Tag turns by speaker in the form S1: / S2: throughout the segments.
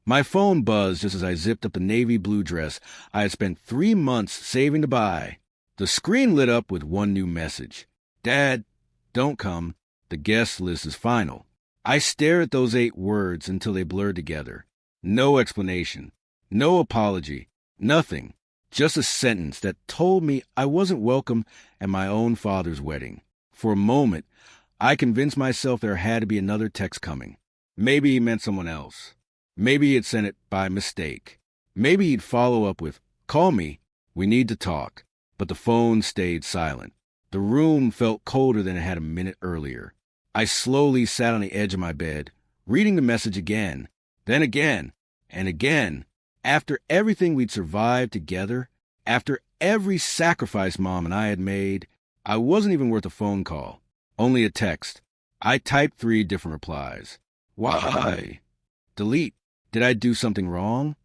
S1: My phone buzzed just as I zipped up the navy blue dress I had spent 3 months saving to buy. The screen lit up with one new message. Dad, don't come. The guest list is final. I stared at those 8 words until they blurred together. No explanation. No apology. Nothing. Just a sentence that told me I wasn't welcome at my own father's wedding. For a moment, I convinced myself there had to be another text coming. Maybe he meant someone else. Maybe he had sent it by mistake. Maybe he'd follow up with, "Call me. We need to talk." But the phone stayed silent. The room felt colder than it had a minute earlier. I slowly sat on the edge of my bed, reading the message again, then again, and again. After everything we'd survived together, after every sacrifice Mom and I had made, I wasn't even worth a phone call, only a text. I typed 3 different replies. Why? Delete. Did I do something wrong?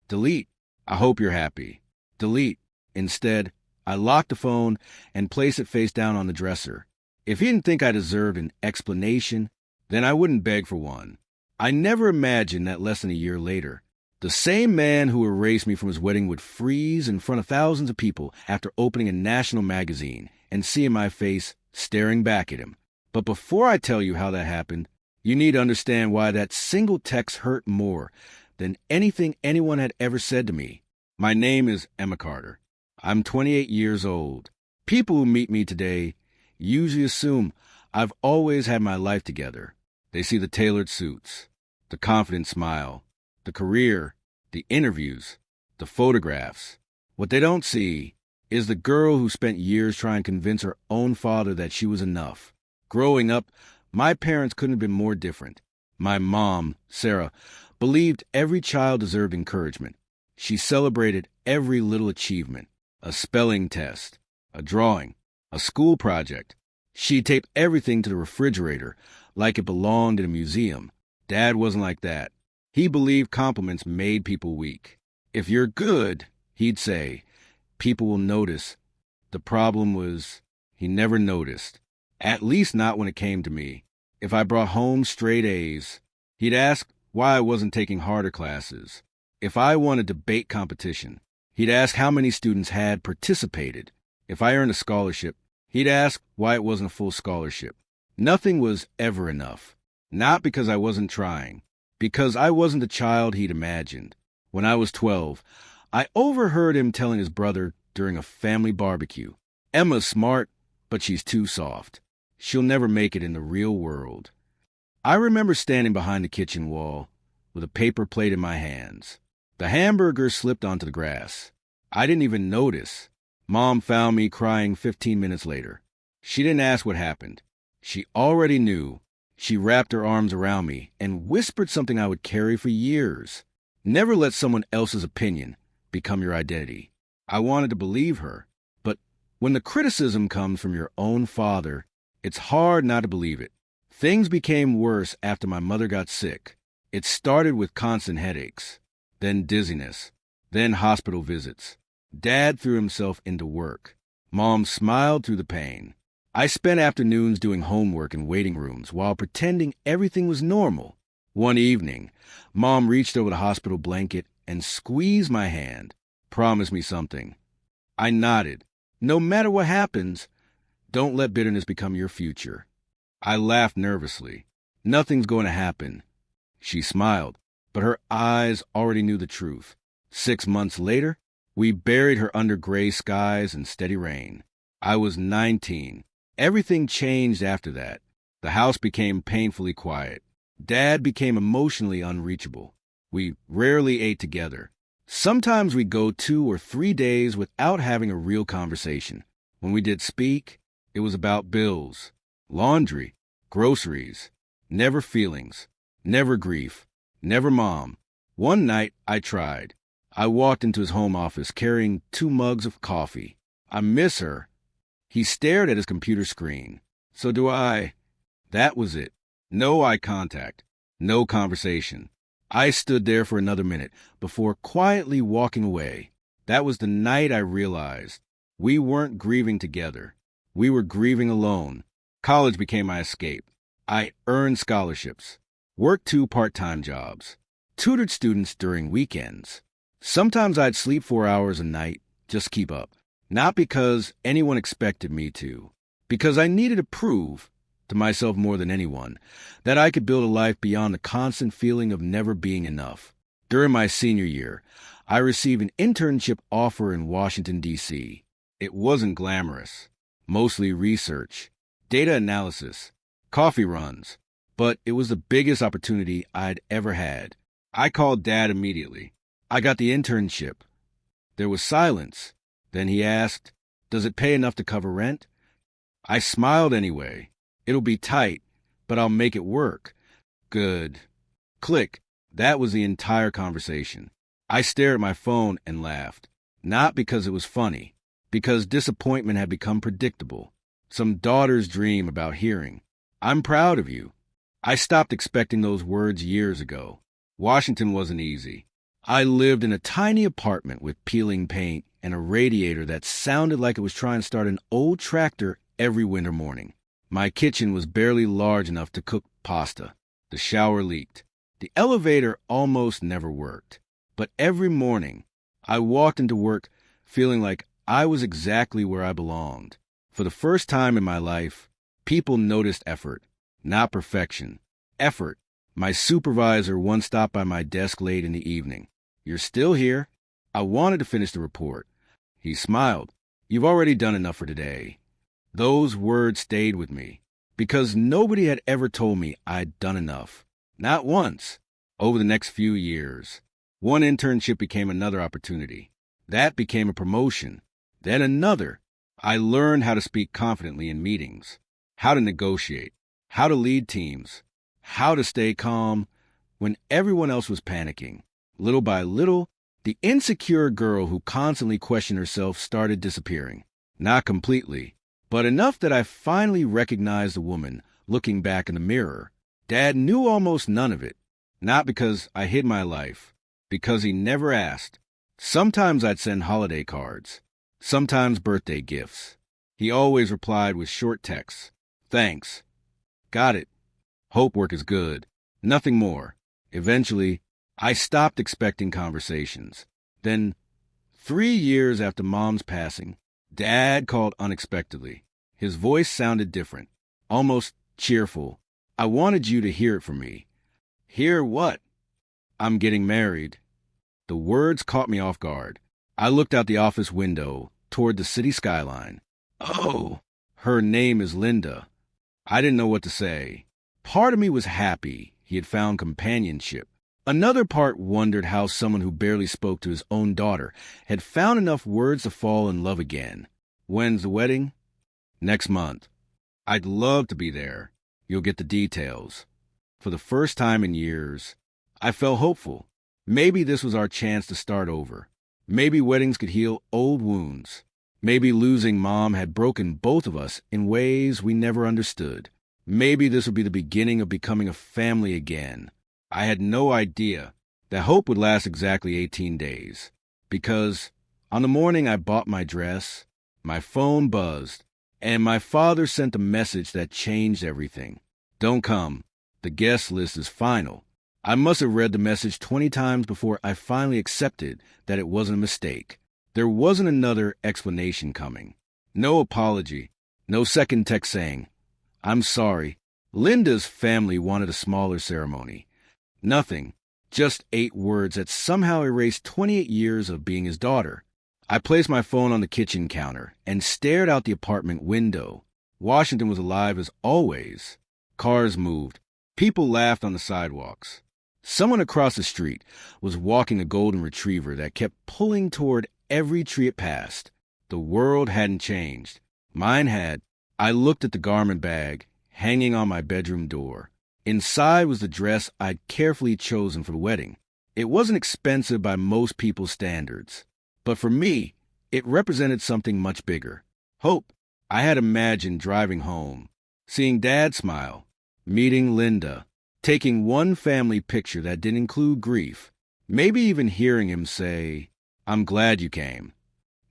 S1: Delete. I hope you're happy. Delete. Instead, I locked the phone and placed it face down on the dresser. If he didn't think I deserved an explanation, then I wouldn't beg for one. I never imagined that less than a year later, the same man who erased me from his wedding would freeze in front of thousands of people after opening a national magazine and seeing my face staring back at him. But before I tell you how that happened, you need to understand why that single text hurt more than anything anyone had ever said to me. My name is Emma Carter. I'm 28 years old. People who meet me today usually assume I've always had my life together. They see the tailored suits, the confident smile, the career, the interviews, the photographs. What they don't see is the girl who spent years trying to convince her own father that she was enough. Growing up, my parents couldn't have been more different. My mom, Sarah, believed every child deserved encouragement. She celebrated every little achievement, a spelling test, a drawing, a school project. She taped everything to the refrigerator like it belonged in a museum. Dad wasn't like that. He believed compliments made people weak. If you're good, he'd say, people will notice. The problem was, he never noticed. At least not when it came to me. If I brought home straight A's, he'd ask why I wasn't taking harder classes. If I won a debate competition, he'd ask how many students had participated. If I earned a scholarship, he'd ask why it wasn't a full scholarship. Nothing was ever enough. Not because I wasn't trying, because I wasn't the child he'd imagined. When I was 12, I overheard him telling his brother during a family barbecue, "Emma's smart, but she's too soft. She'll never make it in the real world." I remember standing behind the kitchen wall with a paper plate in my hands. The hamburger slipped onto the grass. I didn't even notice. Mom found me crying 15 minutes later. She didn't ask what happened. She already knew. She wrapped her arms around me and whispered something I would carry for years. Never let someone else's opinion become your identity. I wanted to believe her, but when the criticism comes from your own father, it's hard not to believe it. Things became worse after my mother got sick. It started with constant headaches, then dizziness, then hospital visits. Dad threw himself into work. Mom smiled through the pain. I spent afternoons doing homework in waiting rooms while pretending everything was normal. One evening, Mom reached over the hospital blanket and squeezed my hand. "Promise me something." I nodded. "No matter what happens, don't let bitterness become your future." I laughed nervously. "Nothing's going to happen." She smiled, but her eyes already knew the truth. 6 months later, we buried her under gray skies and steady rain. I was 19. Everything changed after that. The house became painfully quiet. Dad became emotionally unreachable. We rarely ate together. Sometimes we'd go 2 or 3 days without having a real conversation. When we did speak, it was about bills, laundry, groceries, never feelings, never grief, never Mom. One night, I tried. I walked into his home office carrying 2 mugs of coffee. "I miss her." He stared at his computer screen. "So do I." That was it. No eye contact. No conversation. I stood there for another minute before quietly walking away. That was the night I realized we weren't grieving together. We were grieving alone. College became my escape. I earned scholarships, worked 2 part-time jobs, tutored students during weekends. Sometimes I'd sleep 4 hours a night just to keep up. Not because anyone expected me to, because I needed to prove, to myself more than anyone, that I could build a life beyond the constant feeling of never being enough. During my senior year, I received an internship offer in Washington, D.C. It wasn't glamorous, mostly research, data analysis, coffee runs, but it was the biggest opportunity I'd ever had. I called Dad immediately. I got the internship. There was silence. Then he asked, "Does it pay enough to cover rent?" I smiled anyway. "It'll be tight, but I'll make it work." Good. Click. That was the entire conversation. I stared at my phone and laughed. Not because it was funny, because disappointment had become predictable. Some daughter's dream about hearing, "I'm proud of you." I stopped expecting those words years ago. Washington wasn't easy. I lived in a tiny apartment with peeling paint and a radiator that sounded like it was trying to start an old tractor every winter morning. My kitchen was barely large enough to cook pasta. The shower leaked. The elevator almost never worked. But every morning, I walked into work feeling like I was exactly where I belonged. For the first time in my life, people noticed effort, not perfection. Effort. My supervisor once stopped by my desk late in the evening. "You're still here?" I wanted to finish the report. He smiled. "You've already done enough for today." Those words stayed with me, because nobody had ever told me I'd done enough. Not once. Over the next few years, one internship became another opportunity. That became a promotion. Then another. I learned how to speak confidently in meetings, how to negotiate, how to lead teams, how to stay calm when everyone else was panicking. Little by little, the insecure girl who constantly questioned herself started disappearing. Not completely, but enough that I finally recognized the woman looking back in the mirror. Dad knew almost none of it. Not because I hid my life, because he never asked. Sometimes I'd send holiday cards, sometimes birthday gifts. He always replied with short texts. "Thanks. Got it. Hope work is good." Nothing more. Eventually, I stopped expecting conversations. Then, 3 years after Mom's passing, Dad called unexpectedly. His voice sounded different, almost cheerful. "I wanted you to hear it from me." "Hear what?" "I'm getting married." The words caught me off guard. I looked out the office window toward the city skyline. "Oh, her name is Linda." I didn't know what to say. Part of me was happy he had found companionship. Another part wondered how someone who barely spoke to his own daughter had found enough words to fall in love again. "When's the wedding?" "Next month." "I'd love to be there." "You'll get the details." For the first time in years, I felt hopeful. Maybe this was our chance to start over. Maybe weddings could heal old wounds. Maybe losing Mom had broken both of us in ways we never understood. Maybe this would be the beginning of becoming a family again. I had no idea that hope would last exactly 18 days. Because on the morning I bought my dress, my phone buzzed, and my father sent a message that changed everything. "Don't come. The guest list is final." I must have read the message 20 times before I finally accepted that it wasn't a mistake. There wasn't another explanation coming. No apology. No second text saying, "I'm sorry." Linda's family wanted a smaller ceremony. Nothing. Just 8 words that somehow erased 28 years of being his daughter. I placed my phone on the kitchen counter and stared out the apartment window. Washington was alive as always. Cars moved. People laughed on the sidewalks. Someone across the street was walking a golden retriever that kept pulling toward every tree it passed. The world hadn't changed. Mine had. I looked at the garment bag hanging on my bedroom door. Inside was the dress I'd carefully chosen for the wedding. It wasn't expensive by most people's standards, but for me, it represented something much bigger. Hope. I had imagined driving home, seeing Dad smile, meeting Linda, taking one family picture that didn't include grief, maybe even hearing him say, "I'm glad you came."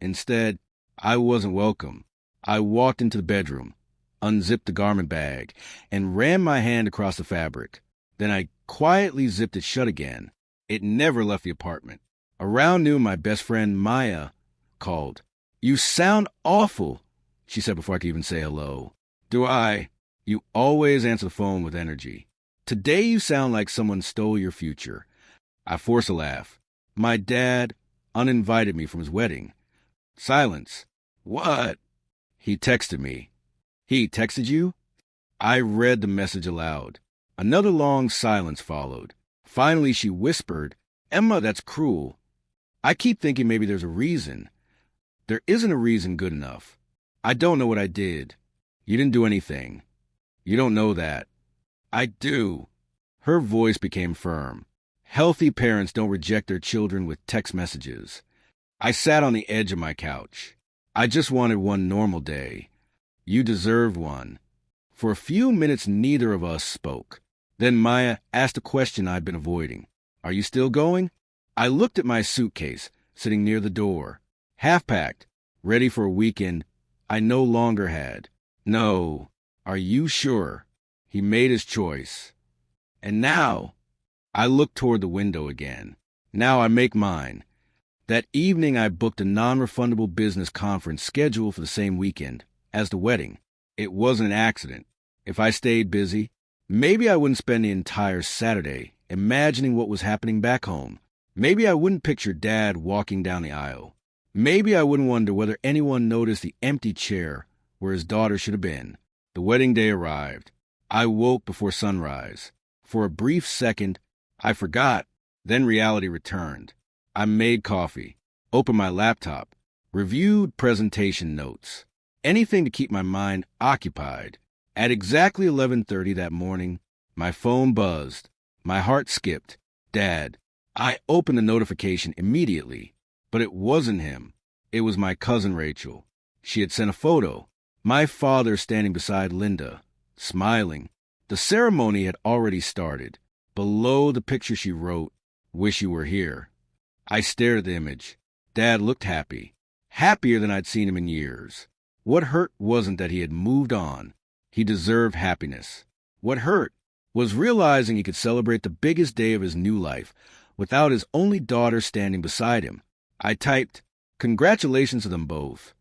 S1: Instead, I wasn't welcome. I walked into the bedroom, unzipped the garment bag, and ran my hand across the fabric. Then I quietly zipped it shut again. It never left the apartment. Around noon, my best friend Maya called. "You sound awful," she said before I could even say hello. "Do I?" You always answer the phone with energy. "Today you sound like someone stole your future." I force a laugh. "My dad uninvited me from his wedding." Silence. "What?" "He texted me." "He texted you?" I read the message aloud. Another long silence followed. Finally, she whispered, "Emma, that's cruel. I keep thinking maybe there's a reason. There isn't a reason good enough. I don't know what I did." "You didn't do anything." "You don't know that." "I do." Her voice became firm. Healthy parents don't reject their children with text messages. I sat on the edge of my couch. I just wanted one normal day. "You deserved one." For a few minutes, neither of us spoke. Then Maya asked a question I'd been avoiding. "Are you still going?" I looked at my suitcase, sitting near the door, half-packed, ready for a weekend I no longer had. "No." "Are you sure?" He made his choice. And now, I look toward the window again. Now I make mine. That evening I booked a non-refundable business conference scheduled for the same weekend as the wedding. It wasn't an accident. If I stayed busy, maybe I wouldn't spend the entire Saturday imagining what was happening back home. Maybe I wouldn't picture Dad walking down the aisle. Maybe I wouldn't wonder whether anyone noticed the empty chair where his daughter should have been. The wedding day arrived. I woke before sunrise. For a brief second, I forgot. Then reality returned. I made coffee, opened my laptop, reviewed presentation notes. Anything to keep my mind occupied. At exactly 11:30 that morning, my phone buzzed. My heart skipped. "Dad." I opened the notification immediately, but it wasn't him. It was my cousin Rachel. She had sent a photo. My father standing beside Linda, smiling. The ceremony had already started. Below the picture she wrote, "Wish you were here." I stared at the image. Dad looked happy. Happier than I'd seen him in years. What hurt wasn't that he had moved on. He deserved happiness. What hurt was realizing he could celebrate the biggest day of his new life without his only daughter standing beside him. I typed, "Congratulations to them both."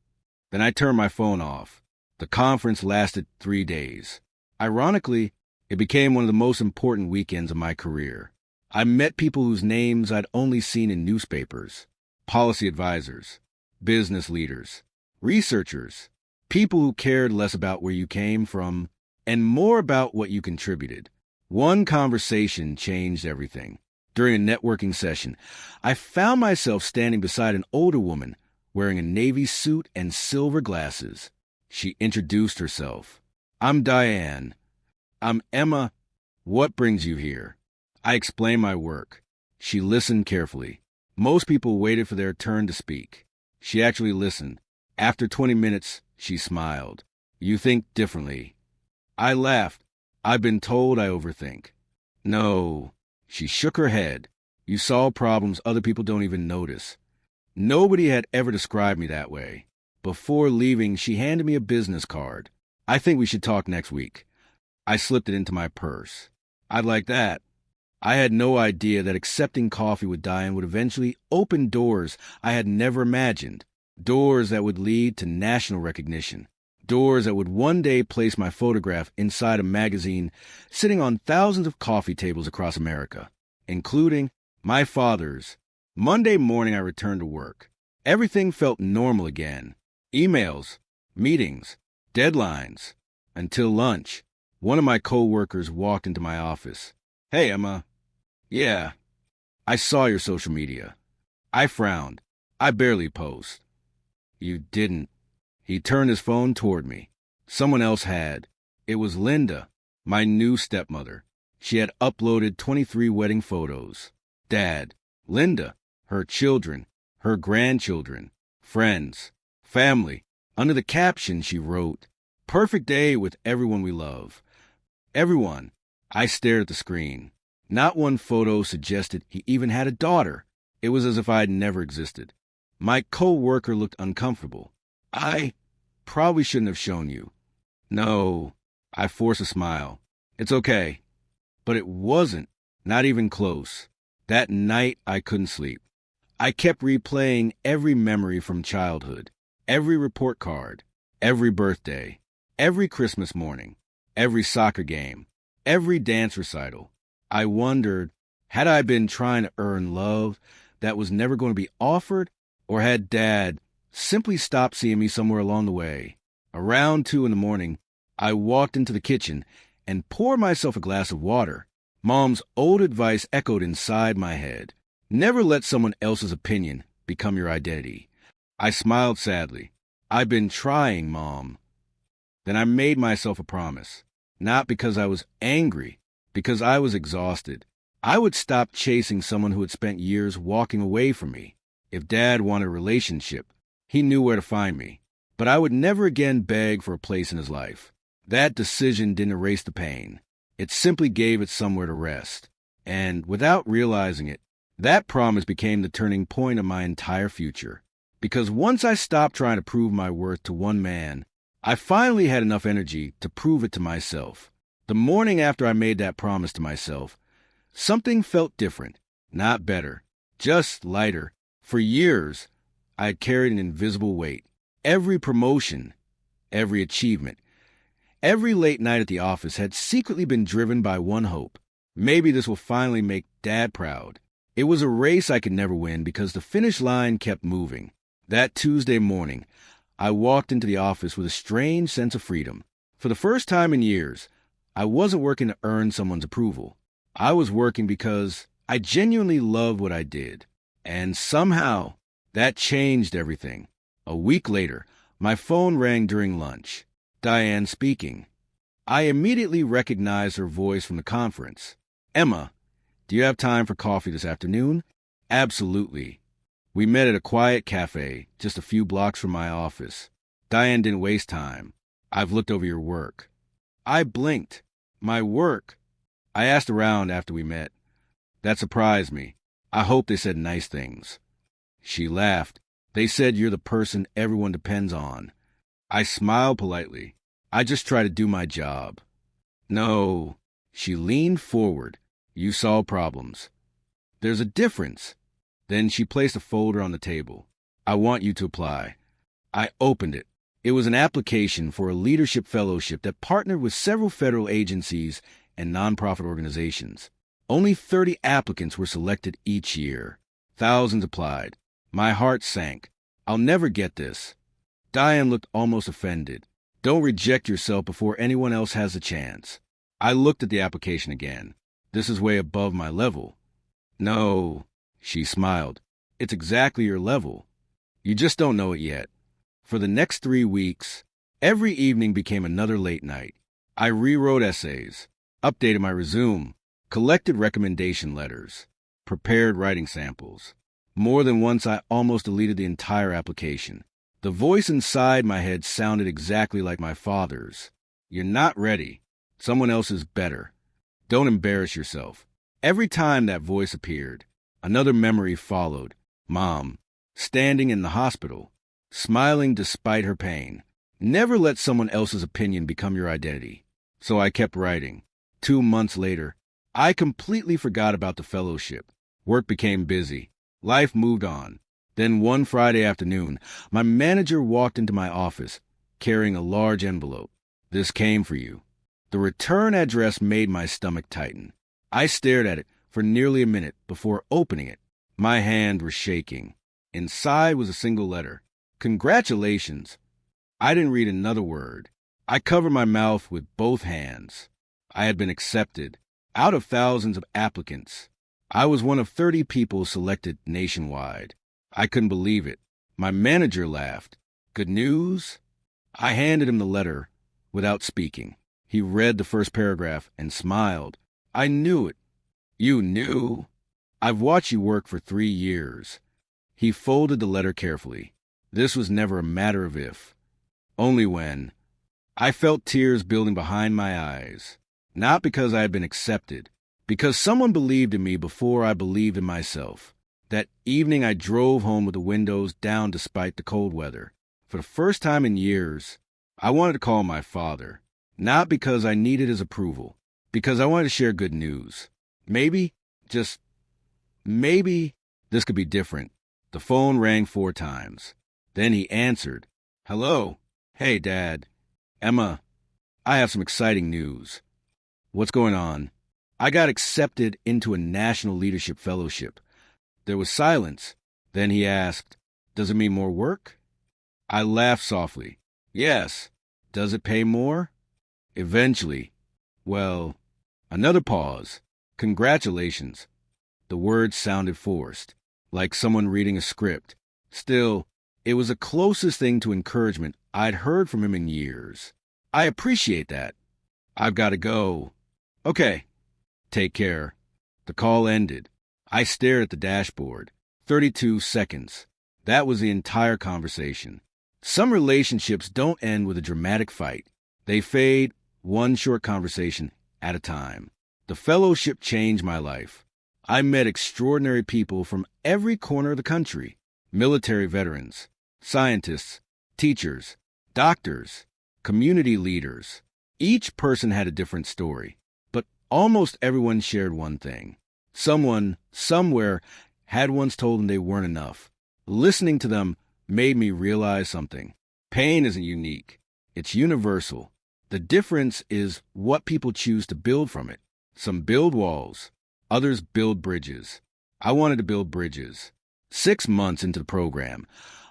S1: Then I turned my phone off. The conference lasted 3 days. Ironically, it became one of the most important weekends of my career. I met people whose names I'd only seen in newspapers. Policy advisors, business leaders, researchers, people who cared less about where you came from and more about what you contributed. One conversation changed everything. During a networking session, I found myself standing beside an older woman wearing a navy suit and silver glasses. She introduced herself. "I'm Diane." "I'm Emma. What brings you here?" I explained my work. She listened carefully. Most people waited for their turn to speak. She actually listened. After 20 minutes, she smiled. "You think differently." I laughed. "I've been told I overthink." "No." She shook her head. "You solve problems other people don't even notice." Nobody had ever described me that way. Before leaving, she handed me a business card. "I think we should talk next week." I slipped it into my purse. "I'd like that." I had no idea that accepting coffee with Diane would eventually open doors I had never imagined. Doors that would lead to national recognition. Doors that would one day place my photograph inside a magazine sitting on thousands of coffee tables across America, including my father's. Monday morning I returned to work. Everything felt normal again. Emails, meetings, deadlines. Until lunch. One of my coworkers walked into my office. "Hey, Emma." "Yeah." "I saw your social media." I frowned. "I barely post." "You didn't." He turned his phone toward me. Someone else had. It was Linda, my new stepmother. She had uploaded 23 wedding photos. Dad, Linda, her children, her grandchildren, friends, family. Under the caption, she wrote, "Perfect day with everyone we love." Everyone. I stared at the screen. Not one photo suggested he even had a daughter. It was as if I had never existed. My co-worker looked uncomfortable. "I probably shouldn't have shown you." "No." I forced a smile. "It's okay." But it wasn't. Not even close. That night, I couldn't sleep. I kept replaying every memory from childhood, every report card, every birthday, every Christmas morning, every soccer game, every dance recital. I wondered, had I been trying to earn love that was never going to be offered, or had Dad simply stopped seeing me somewhere along the way? Around 2 in the morning, I walked into the kitchen and poured myself a glass of water. Mom's old advice echoed inside my head. Never let someone else's opinion become your identity. I smiled sadly. I've been trying, Mom. Then I made myself a promise. Not because I was angry, because I was exhausted. I would stop chasing someone who had spent years walking away from me. If Dad wanted a relationship, he knew where to find me. But I would never again beg for a place in his life. That decision didn't erase the pain. It simply gave it somewhere to rest. And without realizing it, that promise became the turning point of my entire future. Because once I stopped trying to prove my worth to one man, I finally had enough energy to prove it to myself. The morning after I made that promise to myself, something felt different, not better, just lighter. For years, I had carried an invisible weight. Every promotion, every achievement, every late night at the office had secretly been driven by one hope. Maybe this will finally make Dad proud. It was a race I could never win because the finish line kept moving. That Tuesday morning, I walked into the office with a strange sense of freedom. For the first time in years, I wasn't working to earn someone's approval. I was working because I genuinely loved what I did. And somehow, that changed everything. A week later, my phone rang during lunch. Diane speaking. I immediately recognized her voice from the conference. Emma, do you have time for coffee this afternoon? Absolutely. We met at a quiet cafe just a few blocks from my office. Diane didn't waste time. I've looked over your work. I blinked. My work? I asked around after we met. That surprised me. I hope they said nice things. She laughed. They said you're the person everyone depends on. I smiled politely. I just try to do my job. No. She leaned forward. You solve problems. There's a difference. Then she placed a folder on the table. I want you to apply. I opened it. It was an application for a leadership fellowship that partnered with several federal agencies and nonprofit organizations. Only 30 applicants were selected each year. Thousands applied. My heart sank. I'll never get this. Diane looked almost offended. Don't reject yourself before anyone else has a chance. I looked at the application again. This is way above my level. No, she smiled. It's exactly your level. You just don't know it yet. For the next 3 weeks, every evening became another late night. I rewrote essays, updated my resume, collected recommendation letters, prepared writing samples. More than once, I almost deleted the entire application. The voice inside my head sounded exactly like my father's. You're not ready. Someone else is better. Don't embarrass yourself. Every time that voice appeared, another memory followed. Mom, standing in the hospital, smiling despite her pain. Never let someone else's opinion become your identity. So I kept writing. 2 months later, I completely forgot about the fellowship. Work became busy. Life moved on. Then one Friday afternoon, my manager walked into my office, carrying a large envelope. This came for you. The return address made my stomach tighten. I stared at it for nearly a minute before opening it. My hand was shaking. Inside was a single letter. Congratulations. I didn't read another word. I covered my mouth with both hands. I had been accepted. Out of thousands of applicants, I was one of 30 people selected nationwide. I couldn't believe it. My manager laughed. Good news? I handed him the letter without speaking. He read the first paragraph and smiled. I knew it. You knew? I've watched you work for 3 years. He folded the letter carefully. This was never a matter of if, only when. I felt tears building behind my eyes. Not because I had been accepted, because someone believed in me before I believed in myself. That evening I drove home with the windows down despite the cold weather. For the first time in years, I wanted to call my father. Not because I needed his approval, because I wanted to share good news. Maybe, just maybe this could be different. The phone rang 4 times. Then he answered. Hello. Hey, Dad. Emma, I have some exciting news. What's going on? I got accepted into a National Leadership Fellowship. There was silence. Then he asked, Does it mean more work? I laughed softly. Yes. Does it pay more? Eventually. Well, another pause. Congratulations. The words sounded forced, like someone reading a script. Still, it was the closest thing to encouragement I'd heard from him in years. I appreciate that. I've got to go. Okay. Take care. The call ended. I stared at the dashboard. 32 seconds. That was the entire conversation. Some relationships don't end with a dramatic fight. They fade, one short conversation at a time. The fellowship changed my life. I met extraordinary people from every corner of the country. Military veterans, scientists, teachers, doctors, community leaders. Each person had a different story, but almost everyone shared one thing. Someone, somewhere, had once told them they weren't enough. Listening to them made me realize something. Pain isn't unique. It's universal. The difference is what people choose to build from it. Some build walls. Others build bridges. I wanted to build bridges. 6 months into the program,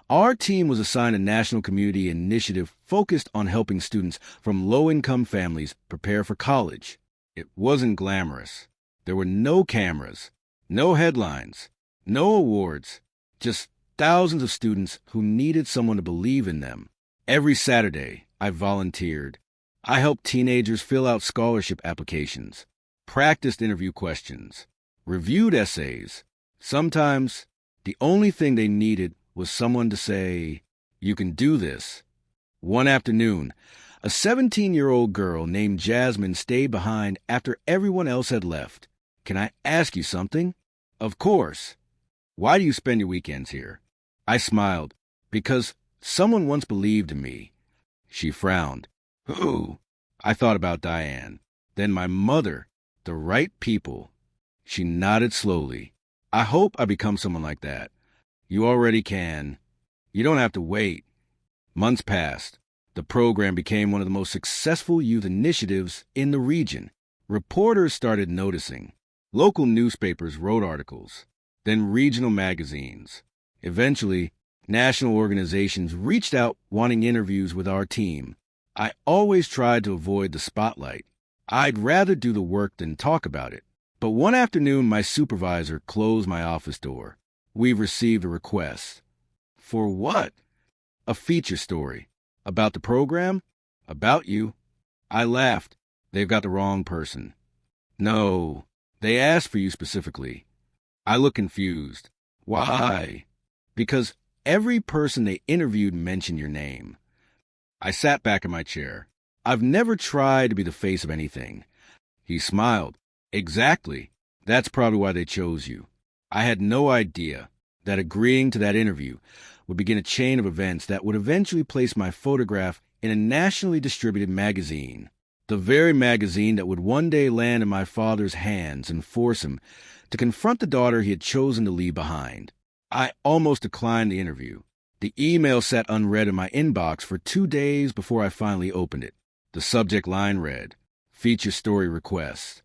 S1: our team was assigned a national community initiative focused on helping students from low-income families prepare for college. It wasn't glamorous. There were no cameras, no headlines, no awards, just thousands of students who needed someone to believe in them. Every Saturday, I volunteered. I helped teenagers fill out scholarship applications, practiced interview questions, reviewed essays. Sometimes, the only thing they needed was someone to say, "You can do this." One afternoon, a 17-year-old girl named Jasmine stayed behind after everyone else had left. "Can I ask you something?" "Of course." "Why do you spend your weekends here?" I smiled. "Because someone once believed in me." She frowned. "Who?" I thought about Diane. Then my mother. The right people. She nodded slowly. "I hope I become someone like that." "You already can. You don't have to wait." Months passed. The program became one of the most successful youth initiatives in the region. Reporters started noticing. Local newspapers wrote articles. Then regional magazines. Eventually, national organizations reached out wanting interviews with our team. I always tried to avoid the spotlight. I'd rather do the work than talk about it. But one afternoon, my supervisor closed my office door. "We've received a request." "For what?" "A feature story." "About the program?" "About you." I laughed. "They've got the wrong person." "No, they asked for you specifically." I looked confused. "Why?" "Because every person they interviewed mentioned your name." I sat back in my chair. I've never tried to be the face of anything. He smiled. "Exactly. That's probably why they chose you." I had no idea that agreeing to that interview would begin a chain of events that would eventually place my photograph in a nationally distributed magazine. The very magazine that would one day land in my father's hands and force him to confront the daughter he had chosen to leave behind. I almost declined the interview. The email sat unread in my inbox for 2 days before I finally opened it. The subject line read, "Feature story request."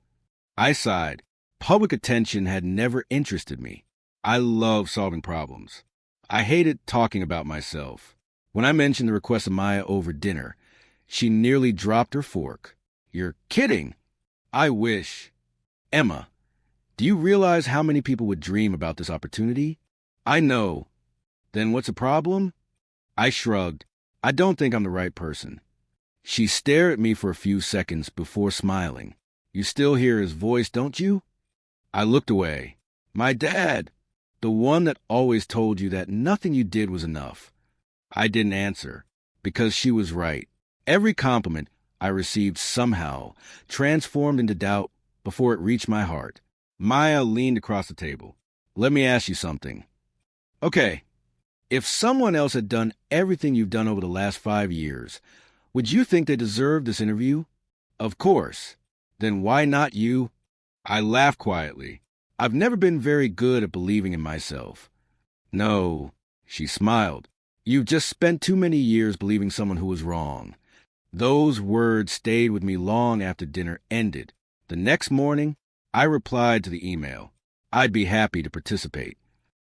S1: I sighed. Public attention had never interested me. I love solving problems. I hated talking about myself. When I mentioned the request of Maya over dinner, she nearly dropped her fork. "You're kidding." "I wish." "Emma, do you realize how many people would dream about this opportunity?" "I know." "Then what's the problem?" I shrugged. "I don't think I'm the right person." She stared at me for a few seconds before smiling. "You still hear his voice, don't you?" I looked away. "My dad, the one that always told you that nothing you did was enough." I didn't answer, because she was right. Every compliment I received somehow transformed into doubt before it reached my heart. Maya leaned across the table. "Let me ask you something." "Okay, if someone else had done everything you've done over the last 5 years, would you think they deserved this interview?" "Of course." "Then why not you?" I laughed quietly. I've never been very good at believing in myself. No, she smiled. You've just spent too many years believing someone who was wrong. Those words stayed with me long after dinner ended. The next morning, I replied to the email. I'd be happy to participate.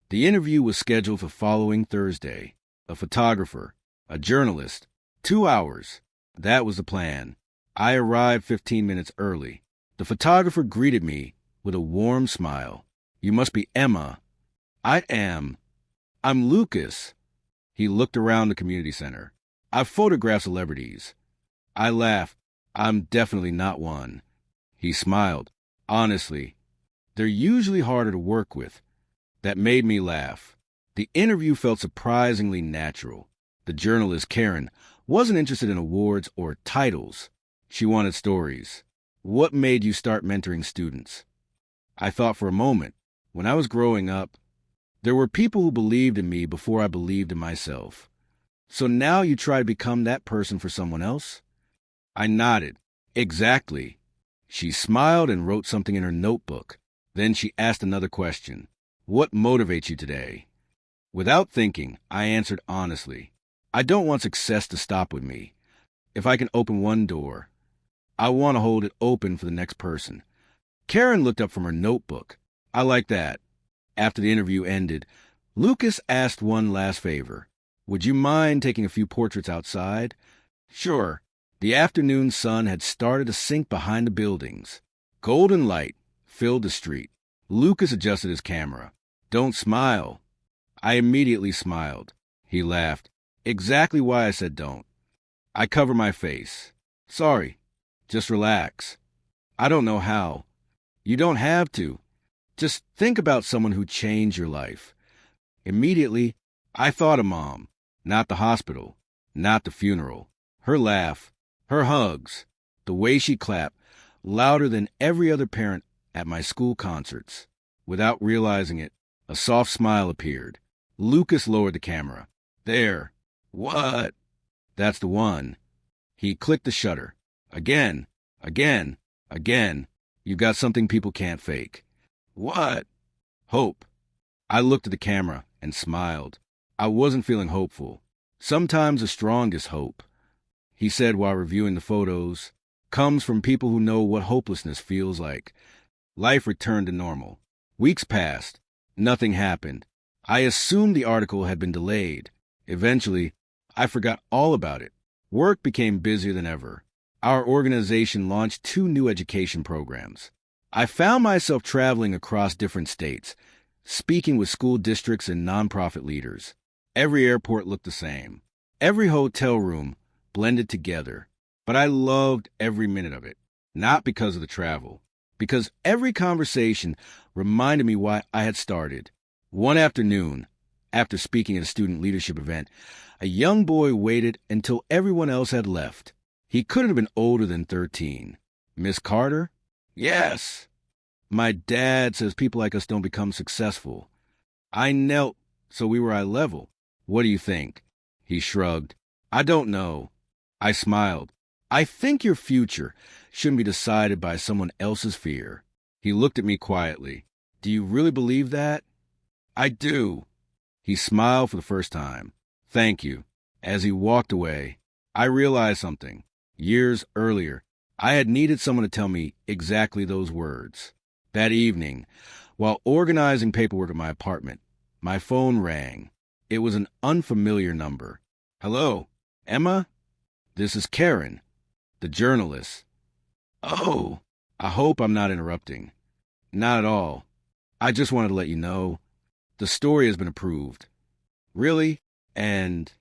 S1: The interview was scheduled for following Thursday. A photographer, a journalist, 2 hours. That was the plan. I arrived 15 minutes early. The photographer greeted me with a warm smile. You must be Emma. I am. I'm Lucas. He looked around the community center. I've photographed celebrities. I laughed. I'm definitely not one. He smiled. Honestly, they're usually harder to work with. That made me laugh. The interview felt surprisingly natural. The journalist, Karen, wasn't interested in awards or titles. She wanted stories. What made you start mentoring students? I thought for a moment. When I was growing up, there were people who believed in me before I believed in myself. So now you try to become that person for someone else? I nodded. Exactly. She smiled and wrote something in her notebook. Then she asked another question. What motivates you today? Without thinking, I answered honestly. I don't want success to stop with me. If I can open one door, I want to hold it open for the next person. Karen looked up from her notebook. I like that. After the interview ended, Lucas asked one last favor. Would you mind taking a few portraits outside? Sure. The afternoon sun had started to sink behind the buildings. Golden light filled the street. Lucas adjusted his camera. Don't smile. I immediately smiled. He laughed. Exactly why I said don't. I cover my face. Sorry. Just relax. I don't know how. You don't have to. Just think about someone who changed your life. Immediately, I thought of Mom. Not the hospital. Not the funeral. Her laugh. Her hugs. The way she clapped. Louder than every other parent at my school concerts. Without realizing it, a soft smile appeared. Lucas lowered the camera. There. What? That's the one. He clicked the shutter. Again. Again. Again. You've got something people can't fake. What? Hope. I looked at the camera and smiled. I wasn't feeling hopeful. Sometimes the strongest hope, he said while reviewing the photos, comes from people who know what hopelessness feels like. Life returned to normal. Weeks passed. Nothing happened. I assumed the article had been delayed. Eventually, I forgot all about it. Work became busier than ever. Our organization launched 2 new education programs. I found myself traveling across different states, speaking with school districts and nonprofit leaders. Every airport looked the same. Every hotel room blended together. But I loved every minute of it. Not because of the travel. Because every conversation reminded me why I had started. One afternoon, after speaking at a student leadership event, a young boy waited until everyone else had left. He couldn't have been older than 13. Miss Carter? Yes. My dad says people like us don't become successful. I knelt so we were eye level. What do you think? He shrugged. I don't know. I smiled. I think your future shouldn't be decided by someone else's fear. He looked at me quietly. Do you really believe that? I do. He smiled for the first time. Thank you. As he walked away, I realized something. Years earlier, I had needed someone to tell me exactly those words. That evening, while organizing paperwork at my apartment, my phone rang. It was an unfamiliar number. Hello, Emma? This is Karen, the journalist. Oh, I hope I'm not interrupting. Not at all. I just wanted to let you know the story has been approved. Really? And